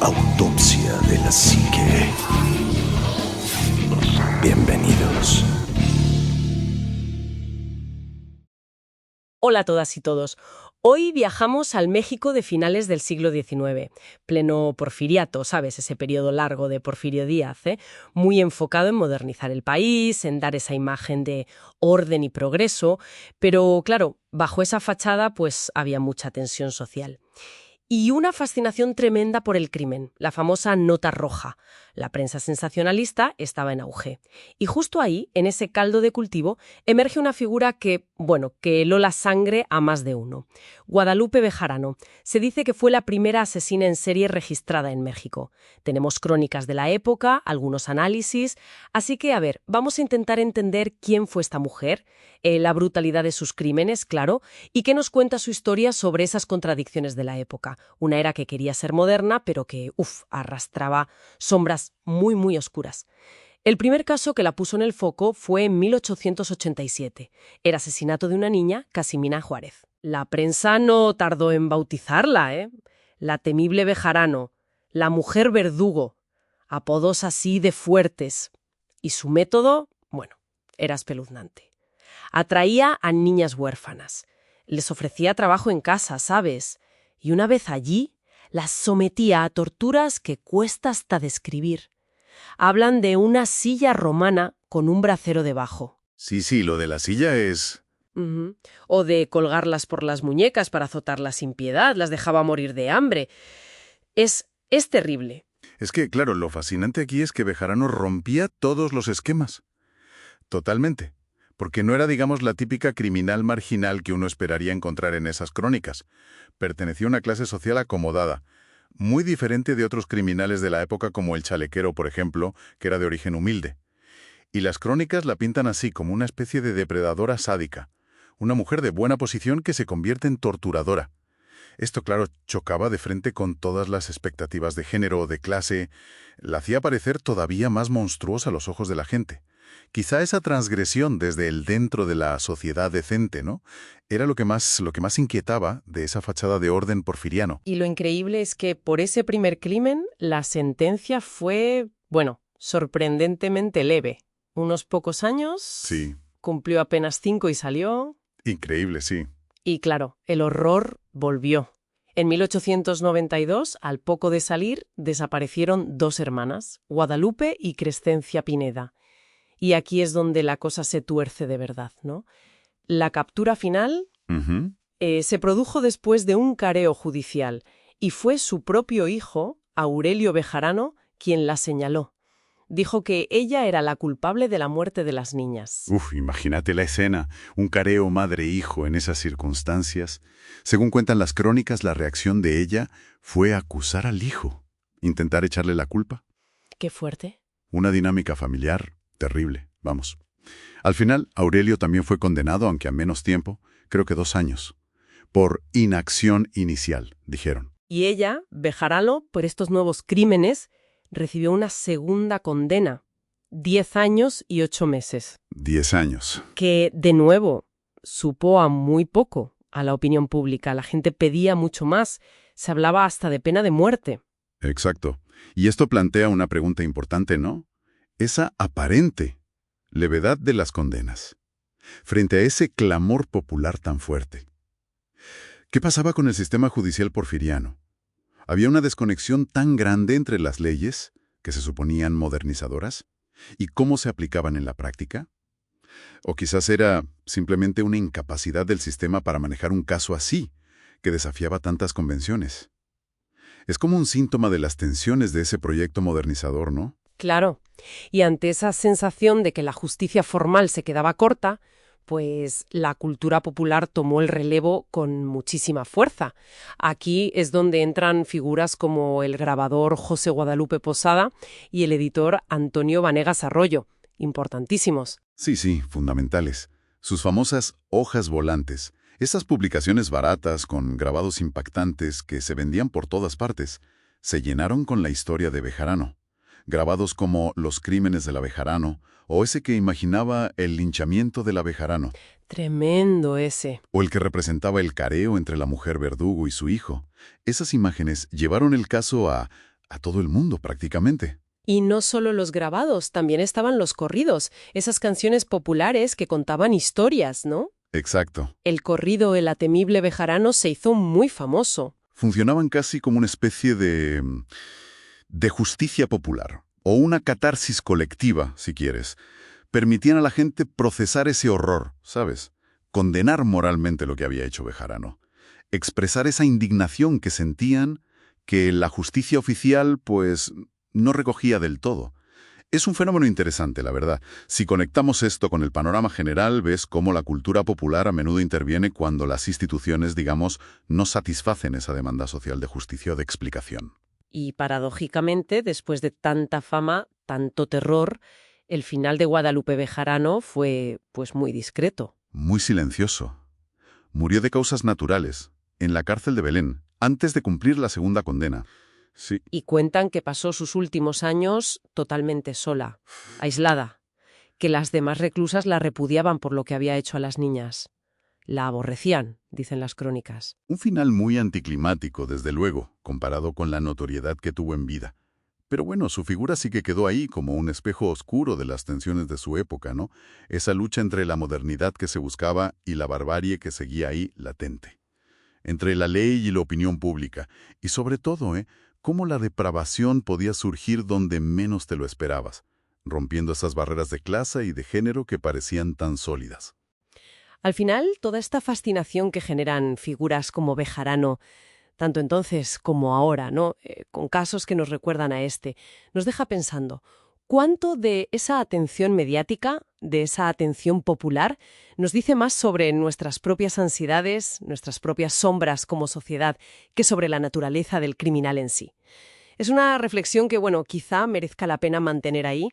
Autopsia de la psique. Bienvenidos. Hola a todas y todos. Hoy viajamos al México de finales del siglo XIX, pleno porfiriato, ¿sabes? Ese periodo largo de Porfirio Díaz, muy enfocado en modernizar el país, en dar esa imagen de orden y progreso, pero claro, bajo esa fachada pues había mucha tensión social. Y una fascinación tremenda por el crimen, la famosa nota roja. La prensa sensacionalista estaba en auge. Y justo ahí, en ese caldo de cultivo, emerge una figura que heló la sangre a más de uno. Guadalupe Bejarano. Se dice que fue la primera asesina en serie registrada en México. Tenemos crónicas de la época, algunos análisis. Así que, vamos a intentar entender quién fue esta mujer, la brutalidad de sus crímenes, claro, y qué nos cuenta su historia sobre esas contradicciones de la época. Una era que quería ser moderna, pero que, arrastraba sombras muy, muy oscuras. El primer caso que la puso en el foco fue en 1887. El asesinato de una niña, Casimira Juárez. La prensa no tardó en bautizarla, La temible Bejarano, la mujer verdugo, apodos así de fuertes. Y su método, era espeluznante. Atraía a niñas huérfanas. Les ofrecía trabajo en casa, ¿sabes? Y una vez allí, las sometía a torturas que cuesta hasta describir. Hablan de una silla romana con un bracero debajo. Sí, lo de la silla es... O de colgarlas por las muñecas para azotarlas sin piedad, las dejaba morir de hambre. Es terrible. Es que, claro, lo fascinante aquí es que Bejarano rompía todos los esquemas. Totalmente. Porque no era, digamos, la típica criminal marginal que uno esperaría encontrar en esas crónicas. Pertenecía a una clase social acomodada, muy diferente de otros criminales de la época como el chalequero, por ejemplo, que era de origen humilde. Y las crónicas la pintan así, como una especie de depredadora sádica, una mujer de buena posición que se convierte en torturadora. Esto, claro, chocaba de frente con todas las expectativas de género o de clase, la hacía parecer todavía más monstruosa a los ojos de la gente. Quizá esa transgresión desde el dentro de la sociedad decente, ¿no?, era lo que más inquietaba de esa fachada de orden porfiriano. Y lo increíble es que por ese primer crimen la sentencia fue, sorprendentemente leve. Unos pocos años, Sí. Cumplió apenas 5 y salió. Increíble, sí. Y claro, el horror volvió. En 1892, al poco de salir, desaparecieron 2 hermanas, Guadalupe y Crescencia Pineda. Y aquí es donde la cosa se tuerce de verdad, ¿no? La captura final se produjo después de un careo judicial y fue su propio hijo, Aurelio Bejarano, quien la señaló. Dijo que ella era la culpable de la muerte de las niñas. Imagínate la escena, un careo madre-hijo en esas circunstancias. Según cuentan las crónicas, la reacción de ella fue acusar al hijo, intentar echarle la culpa. Qué fuerte. Una dinámica familiar terrible, vamos. Al final, Aurelio también fue condenado, aunque a menos tiempo, creo que 2 años, por inacción inicial, dijeron. Y ella, Bejarano, por estos nuevos crímenes, recibió una segunda condena, 10 años y 8 meses. 10 años. Que, de nuevo, supo a muy poco a la opinión pública. La gente pedía mucho más. Se hablaba hasta de pena de muerte. Exacto. Y esto plantea una pregunta importante, ¿no? Esa aparente levedad de las condenas, frente a ese clamor popular tan fuerte. ¿Qué pasaba con el sistema judicial porfiriano? ¿Había una desconexión tan grande entre las leyes, que se suponían modernizadoras, y cómo se aplicaban en la práctica? ¿O quizás era simplemente una incapacidad del sistema para manejar un caso así, que desafiaba tantas convenciones? Es como un síntoma de las tensiones de ese proyecto modernizador, ¿no? Claro. Y ante esa sensación de que la justicia formal se quedaba corta, pues la cultura popular tomó el relevo con muchísima fuerza. Aquí es donde entran figuras como el grabador José Guadalupe Posada y el editor Antonio Vanegas Arroyo, importantísimos. Sí, fundamentales. Sus famosas hojas volantes, esas publicaciones baratas con grabados impactantes que se vendían por todas partes, se llenaron con la historia de Bejarano. Grabados como Los crímenes del Abejarano, o ese que imaginaba el linchamiento del abejarano, Tremendo ese. o el que representaba el careo entre la mujer verdugo y su hijo. Esas imágenes llevaron el caso a todo el mundo prácticamente. Y no solo los grabados, también estaban los corridos, esas canciones populares que contaban historias, ¿no? Exacto. El corrido El Atemible Bejarano se hizo muy famoso. Funcionaban casi como una especie de justicia popular, o una catarsis colectiva, si quieres. Permitían a la gente procesar ese horror, ¿sabes? Condenar moralmente lo que había hecho Bejarano. Expresar esa indignación que sentían que la justicia oficial, pues, no recogía del todo. Es un fenómeno interesante, la verdad. Si conectamos esto con el panorama general, ves cómo la cultura popular a menudo interviene cuando las instituciones, digamos, no satisfacen esa demanda social de justicia o de explicación. Y paradójicamente, después de tanta fama, tanto terror, el final de Guadalupe Bejarano fue, pues, muy discreto. Muy silencioso. Murió de causas naturales, en la cárcel de Belén, antes de cumplir la segunda condena. Sí, Y cuentan que pasó sus últimos años totalmente sola, aislada, que las demás reclusas la repudiaban por lo que había hecho a las niñas. La aborrecían, dicen las crónicas. un final muy anticlimático, desde luego, comparado con la notoriedad que tuvo en vida. Pero bueno, su figura sí que quedó ahí como un espejo oscuro de las tensiones de su época, ¿no? Esa lucha entre la modernidad que se buscaba y la barbarie que seguía ahí latente. Entre la ley y la opinión pública. Y sobre todo, cómo la depravación podía surgir donde menos te lo esperabas, rompiendo esas barreras de clase y de género que parecían tan sólidas. Al final, toda esta fascinación que generan figuras como Bejarano, tanto entonces como ahora, ¿no? Con casos que nos recuerdan a este, nos deja pensando, ¿cuánto de esa atención mediática, de esa atención popular, nos dice más sobre nuestras propias ansiedades, nuestras propias sombras como sociedad, que sobre la naturaleza del criminal en sí? Es una reflexión que, bueno, quizá merezca la pena mantener ahí,